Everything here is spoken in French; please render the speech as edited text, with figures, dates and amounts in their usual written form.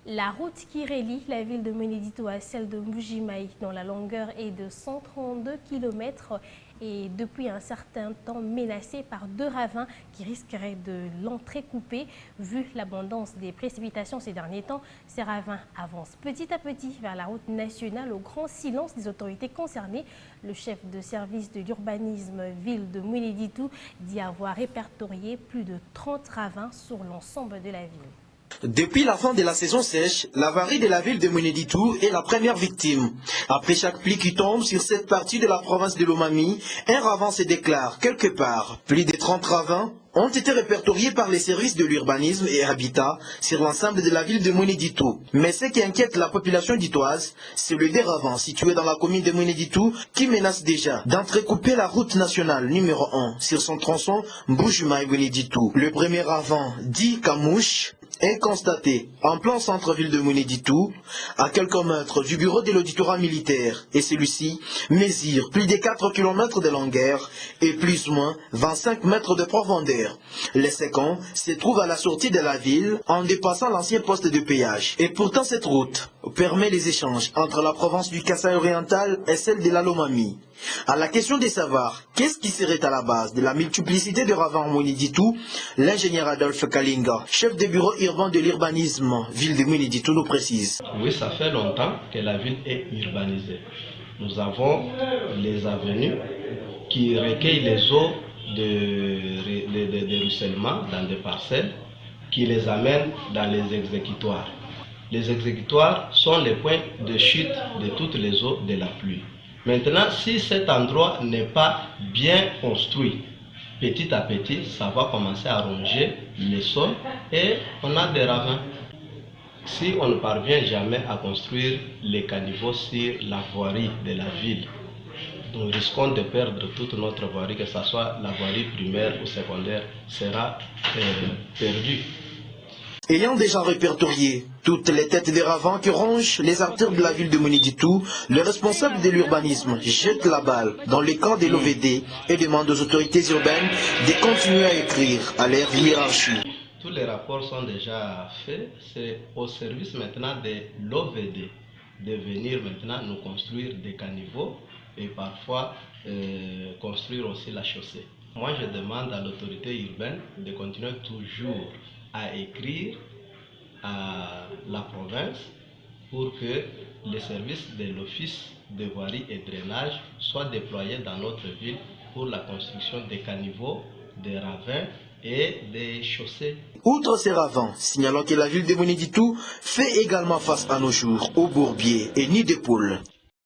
La route qui relie la ville de Mweneditu à celle de Mbujimayi, dont la longueur est de 132 km, est depuis un certain temps menacée par deux ravins qui risqueraient de l'entrecouper. Vu l'abondance des précipitations ces derniers temps, ces ravins avancent petit à petit vers la route nationale au grand silence des autorités concernées. Le chef de service de l'urbanisme ville de Mweneditu dit avoir répertorié plus de 30 ravins sur l'ensemble de la ville. Depuis la fin de la saison sèche, l'avarie de la ville de Mweneditu est la première victime. Après chaque pluie qui tombe sur cette partie de la province de Lomami, un ravin se déclare quelque part. Plus de 30 ravins ont été répertoriés par les services de l'urbanisme et habitat sur l'ensemble de la ville de Mweneditu. Mais ce qui inquiète la population ditoise, c'est le déravin situé dans la commune de Mweneditu qui menace déjà d'entrecouper la route nationale numéro 1 sur son tronçon Mbujimayi-Mweneditu. Le premier ravin, dit Kamouche, est constaté en plein centre-ville de Mweneditu, à quelques mètres du bureau de l'auditorat militaire, et celui-ci mesure plus de 4 km de longueur et plus ou moins 25 mètres de profondeur. Le second se trouve à la sortie de la ville en dépassant l'ancien poste de péage. Et pourtant cette route permet les échanges entre la province du Kasaï oriental et celle de la Lomami. À la question de savoir qu'est-ce qui serait à la base de la multiplicité de ravins en Mweneditu, l'ingénieur Adolphe Kalinga, chef de bureau urbain de l'urbanisme ville de Mweneditu, nous précise. Oui, ça fait longtemps que la ville est urbanisée. Nous avons les avenues qui recueillent les eaux de ruissellement dans des parcelles, qui les amènent dans les exécutoires. Les exécutoires sont les points de chute de toutes les eaux de la pluie. Maintenant, si cet endroit n'est pas bien construit, petit à petit, ça va commencer à ronger les sols et on a des ravins. Si on ne parvient jamais à construire les caniveaux sur la voirie de la ville, nous risquons de perdre toute notre voirie, que ce soit la voirie primaire ou secondaire, sera perdue. Ayant déjà répertorié toutes les têtes des ravins qui rongent les artères de la ville de Mweneditu, le responsable de l'urbanisme jette la balle dans le camp de l'OVD et demande aux autorités urbaines de continuer à écrire à leur hiérarchie. Tous les rapports sont déjà faits, c'est au service maintenant de l'OVD de venir maintenant nous construire des caniveaux et parfois construire aussi la chaussée. Moi je demande à l'autorité urbaine de continuer toujours à écrire à la province pour que les services de l'office de voirie et drainage soient déployés dans notre ville pour la construction des caniveaux, des ravins et des chaussées. Outre ces ravins, signalons que la ville de Mweneditu fait également face à nos jours aux bourbiers et nids de poules.